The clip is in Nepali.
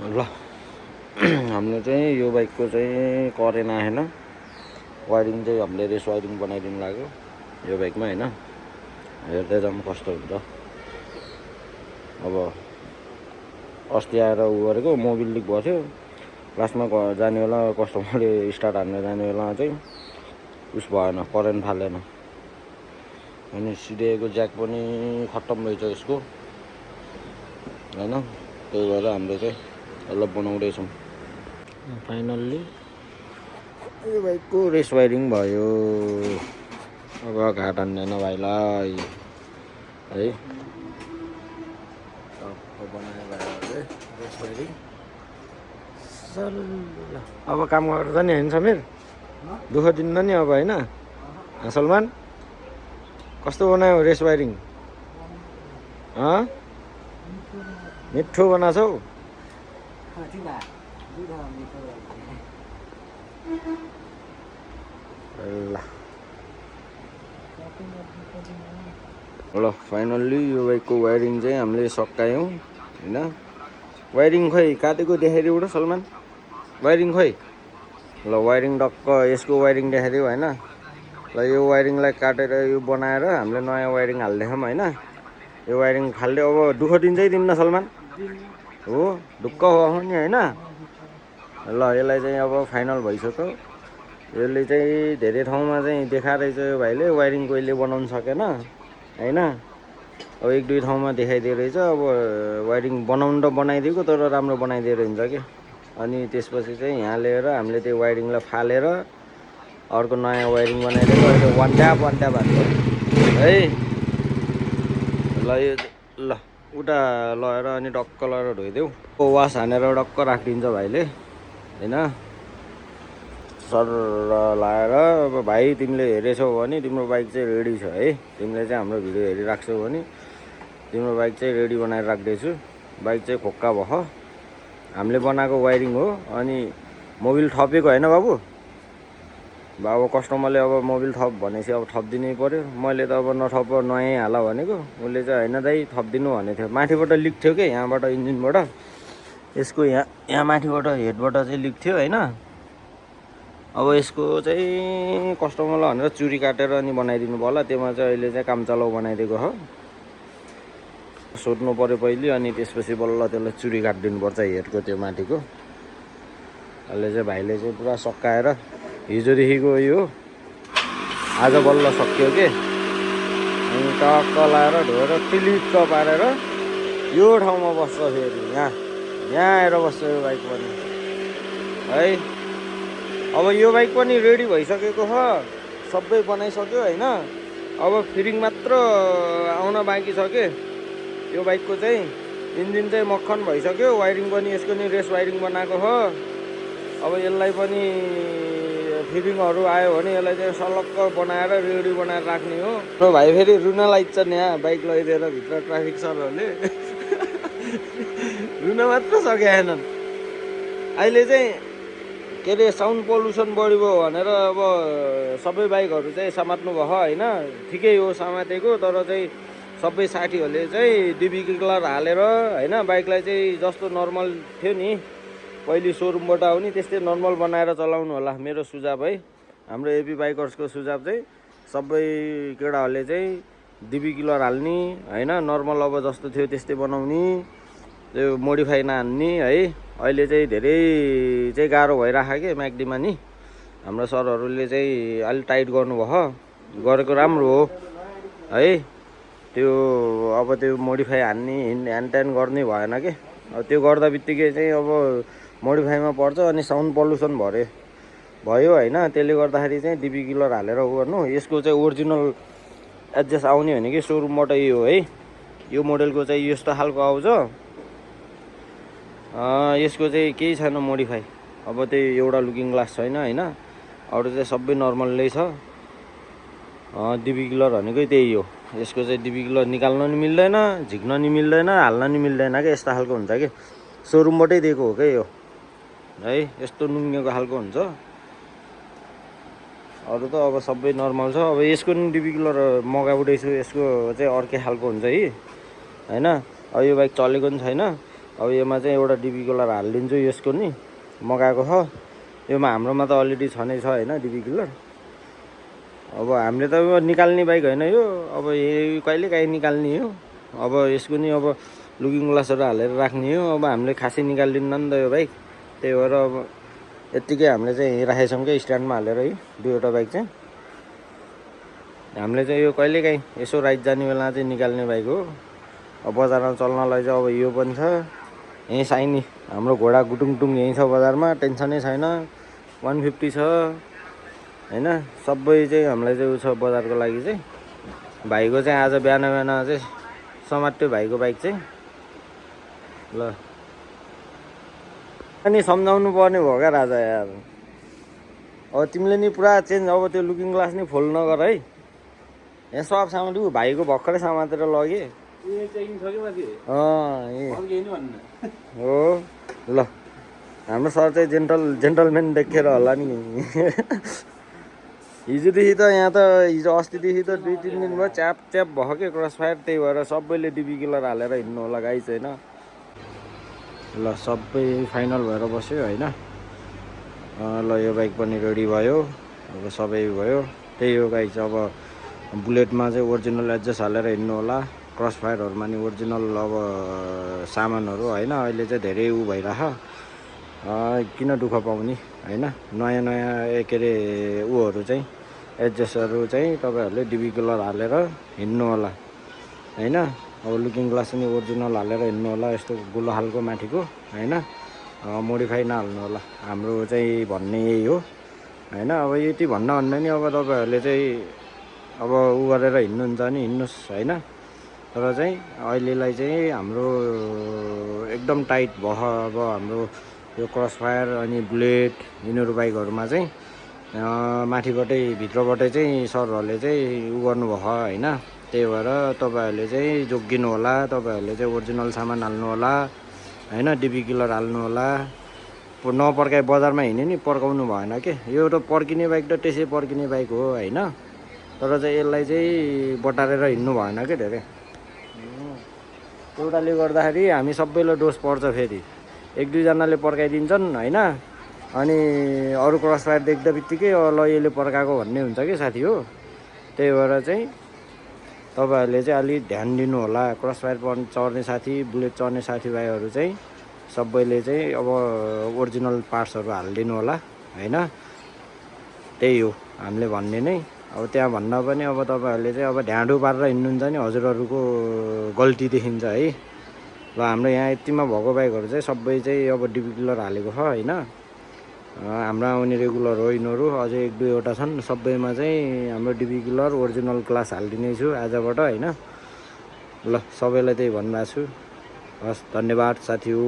ल हामीले चाहिँ यो बाइकको चाहिँ करेन आएन वायरिङ चाहिँ हामीले रेस वायरिङ बनाइदिनु लाग्यो यो बाइकमा हैन हेर्दै जाऊँ कस्तो हुन्छ अब अस्ति आएर उ गरेको मोबिल लिक भयो थियो लास्टमा जाने बेला कस्टमरले स्टार्ट हान्न जाने बेला चाहिँ उस भएन करेन्ट फालेन अनि सिडिएको ज्याक पनि खत्तम रहेछ यसको हैन त्यही भएर हामीले चाहिँ अलग बनाउँदैछौँ फाइनल्ली यो बाइकको रेस वायरिङ भयो अब घाट हान्दैन भाइलाई है बनायो भाइहरूले रेस वायरिङ अब काम गर्छ नि होइन समीर दुःख दिन्न नि अब होइन सलमान कस्तो बनायो रेस वायरिङ मिठो बनाछौ ल फाइनल्ली यो बाइकको वायरिङ चाहिँ हामीले सकायौँ होइन वायरिङ खोइ काटेको देखाइदिउ र सलमान वायरिङ खोइ ल वायरिङ डक्क यसको वायरिङ देखाइदिउ होइन ल यो वायरिङलाई काटेर यो बनाएर हामीले नयाँ वायरिङ हाल्दैछौँ होइन यो वायरिङ फाल्दै अब दुःख दिन्छै दिन्न सलमान हो ढुक्क हो नि होइन ल यसलाई चाहिँ अब फाइनल भइसक्यो यसले चाहिँ धेरै ठाउँमा चाहिँ देखाइरहेछ यो भाइले वायरिङ कहिले बनाउनु सकेन होइन अब एक दुई ठाउँमा देखाइदिएको रहेछ अब वायरिङ बनाउनु त बनाइदिएको तर राम्रो बनाइदिएर हुन्छ कि अनि त्यसपछि चाहिँ यहाँ लिएर हामीले त्यो वायरिङलाई फालेर अर्को नयाँ वायरिङ बनाइदिएको अहिले वान ट्याप हाल्छ है ल यो ल उता लगेर अनि डक्क लगेर धोइदेऊ वास हानेर डक्क राखिदिन्छ भाइले होइन सर लाएर अब भाइ तिमीले हेरेछौ भने तिम्रो बाइक चाहिँ रेडी छ है तिमीले चाहिँ हाम्रो भिडियो हेरिराख्छौ भने तिम्रो बाइक चाहिँ रेडी बनाएर राख्दैछु बाइक चाहिँ खोक्का भयो हामीले बनाएको वायरिङ हो अनि मोबिल थपेको होइन बाबु अब कस्टमरले अब मोबिल थप भनेपछि अब थपिदिनै पर्यो मैले त अब नथप नयाँ हाल भनेको उसले चाहिँ होइन दाइ थपिदिनु भनेको थियो माथिबाट लिक थियो कि यहाँबाट इन्जिनबाट यसको यहाँ माथिबाट हेडबाट चाहिँ लिक थियो होइन अब यसको चाहिँ कस्टमरलाई भनेर चुरी काटेर अनि बनाइदिनु भयो होला त्यसमा चाहिँ अहिले चाहिँ काम चलाउ बनाइदिएको हो सोध्नु पर्यो पहिले अनि त्यसपछि बल्ल त्यसलाई चुरी काटिदिनु पर्छ हेडको त्यो माथिको अहिले चाहिँ भाइले चाहिँ पुरा सकाएर हिजोदेखिको यो आज बल्ल सक्यो के अनि टक्क लाएर धोएर क्लिक्क पारेर यो ठाउँमा बस्छ फेरि यहाँ आएर बस्छ यो बाइक पनि है अब यो बाइक पनि रेडी भइसकेको छ सबै बनाइसक्यो होइन अब फिरिङ मात्र आउन बाँकी छ के यो बाइकको चाहिँ इन्जिन चाहिँ मक्खन भइसक्यो वायरिङ पनि यसको नि रेस वायरिङ बनाएको हो अब यसलाई पनि फिरिङहरू आयो भने यसलाई चाहिँ सलक्क बनाएर रेडी बनाएर राख्ने हो र भाइ फेरि रुन लाग्छन् यहाँ बाइक लैदिएर भित्र ट्राफिक सरहरूले रुन मात्र सकेनन् अहिले चाहिँ के अरे साउन्ड पल्युसन बढी भयो भनेर अब सबै बाइकहरू चाहिँ समात्नु भयो होइन ठिकै हो समातेको तर चाहिँ सबै साथीहरूले चाहिँ डिबी किक्लर हालेर होइन बाइकलाई चाहिँ जस्तो नर्मल थियो नि पहिले सोरुमबाट आउने त्यस्तै नर्मल बनाएर चलाउनु होला मेरो सुझाव है हाम्रो एपी बाइकर्सको सुझाव चाहिँ सबै केटाहरूले चाहिँ डिबी किलर हाल्ने होइन नर्मल अब जस्तो थियो त्यस्तै बनाउने त्यो मोडिफाई नहान्ने है अहिले चाहिँ धेरै चाहिँ गाह्रो भइरहेको के म्याक्डीमा नि हाम्रो सरहरूले चाहिँ अलिक टाइट गर्नुभयो गरेको राम्रो हो है त्यो अब त्यो मोडिफाई हान्ने ह्यान्ड गर्ने भएन कि अब त्यो गर्दा बित्तिकै चाहिँ अब मोडिफाईमा पर्छ अनि साउन्ड पल्युसन भयो होइन त्यसले गर्दाखेरि चाहिँ डिबी किलर हालेर उ गर्नु यसको चाहिँ ओरिजिनल एडजस्ट आउने भने कि सोरुमबाट यो है यो मोडलको चाहिँ यस्तो खालको आउँछ यसको चाहिँ केही छैन मोडिफाई अब त्यही एउटा लुकिङ ग्लास छैन होइन अरू चाहिँ सबै नर्मलै छ डिबी किलर भनेकै त्यही हो यसको चाहिँ डिबी किलर निकाल्न नि मिल्दैन झिक्न नि मिल्दैन हाल्न नि मिल्दैन क्या यस्तो खालको हुन्छ कि सोरुमबाटै दिएको हो क्या यो है यस्तो नुङ्गेको खालको हुन्छ अरू त अब सबै नर्मल छ अब यसको नि डिबी किलर मगाउँदैछु यसको चाहिँ अर्कै खालको हुन्छ है होइन अब यो बाइक चलेको पनि छैन अब योमा चाहिँ एउटा डिबी कलर हालिदिन्छु यसको नि मगाएको छ योमा हाम्रोमा त अलरेडी छनै छ होइन डिबी कलर अब हामीले त निकाल्ने बाइक होइन यो अब यो कहिले काहीँ निकाल्ने हो अब यसको नि अब लुकिङ ग्लासहरू हालेर राख्ने हो अब हामीले खासै निकाल्दिन्न नि त यो बाइक त्यही भएर अब यत्तिकै हामीले चाहिँ यहीँ राखेछौँ क्या स्ट्यान्डमा हालेर है दुईवटा बाइक चाहिँ हामीले चाहिँ यो कहिलेकाहीँ यसो राइड जाने बेला चाहिँ निकाल्ने बाइक हो अब बजारमा चल्नलाई चाहिँ अब यो पनि छ यहीँ साइनी हाम्रो घोडा गुटुङटुङ यहीँ छ बजारमा टेन्सनै छैन 150 छ होइन सबै चाहिँ हामीलाई चाहिँ उ छ बजारको लागि चाहिँ भाइको चाहिँ आज बिहान चाहिँ समात्यो भाइको बाइक चाहिँ ल अनि सम्झाउनु पर्ने भयो क्या राजा यार अब तिमीले नि पुरा चेन्ज अब त्यो लुकिङ ग्लास नि फोल्ड नगर है यहाँ सब सामान भाइको भर्खरै समातेर लगे हो ल हाम्रो सर चाहिँ जेन्टलमेन देखेर होला नि हिजोदेखि त यहाँ त हिजो अस्तिदेखि त 2-3 दिन भयो च्याप भयो क्या क्रस फायर त्यही भएर सबैले डिबी किलर हालेर हिँड्नु होला गाइस होइन ल सबै फाइनल भएर बस्यो होइन ल यो बाइक पनि रेडी भयो अब सबै भयो त्यही हो गाइस अब बुलेटमा चाहिँ ओरिजिनल एडजस्ट हालेर हिँड्नु होला क्रस फायरहरूमा नि ओरिजिनल अब सामानहरू होइन अहिले चाहिँ धेरै उ भइरह किन दुःख पाउने होइन नयाँ के अरे उहरू चाहिँ एडजस्टहरू चाहिँ तपाईँहरूले डिबी कलर हालेर हिँड्नु होला होइन अब लुकिङ ग्लास पनि ओरिजिनल हालेर हिँड्नु होला यस्तो गोलो खालको माथिको होइन मोडिफाई नहाल्नु होला हाम्रो चाहिँ भन्ने यही हो होइन अब यति भन्दा नि अब तपाईँहरूले चाहिँ अब उ गरेर हिँड्नुहुन्छ नि हिँड्नुहोस् होइन तर चाहिँ अहिलेलाई चाहिँ हाम्रो एकदम टाइट भयो अब हाम्रो यो क्रस फायर अनि बुलेट यिनीहरू बाइकहरूमा चाहिँ माथिबाटै भित्रबाटै चाहिँ सरहरूले चाहिँ उ गर्नुभयो होइन त्यही भएर तपाईँहरूले चाहिँ जोगिनु होला तपाईँहरूले चाहिँ ओरिजिनल सामान हाल्नु होला होइन डिबी किलर हाल्नु होला नपर्काइ बजारमा हिँड्यो नि पर्काउनु भएन के यो त पर्किने बाइक त त्यसै पर्किने बाइक हो होइन तर चाहिँ यसलाई चाहिँ बटारेर हिँड्नु भएन क्या धेरै एउटाले गर्दाखेरि हामी सबैलाई डोज पर्छ फेरि 1-2जनाले पर्काइदिन्छन् होइन अनि अरू क्रस फायर देख्दा बित्तिकै ल यसले पर्काएको भन्ने हुन्छ कि साथी हो त्यही भएर चाहिँ तपाईँहरूले चाहिँ अलिक ध्यान दिनु होला क्रस फायर चढ्ने साथी बुलेट चढ्ने साथीभाइहरू चाहिँ सबैले चाहिँ अब ओरिजिनल पार्ट्सहरू हालिदिनु होला होइन त्यही हो हामीले भन्ने नै अब त्यहाँ भन्दा पनि अब तपाईँहरूले चाहिँ अब ढ्याँडो पारेर हिँड्नुहुन्छ नि हजुरहरूको गल्ती देखिन्छ है ल हाम्रो यहाँ यतिमा भएको बाइकहरू चाहिँ सबै चाहिँ अब डिबी किलर हालेको छ होइन हाम्रो आउने रेगुलर हो यिनीहरू अझै 1-2वटा छन् सबैमा चाहिँ हाम्रो डिबी किलर ओरिजिनल क्लास हालिदिने छु आजबाट होइन ल सबैलाई त्यही भनिरहेको छु हस् धन्यवाद साथी हो।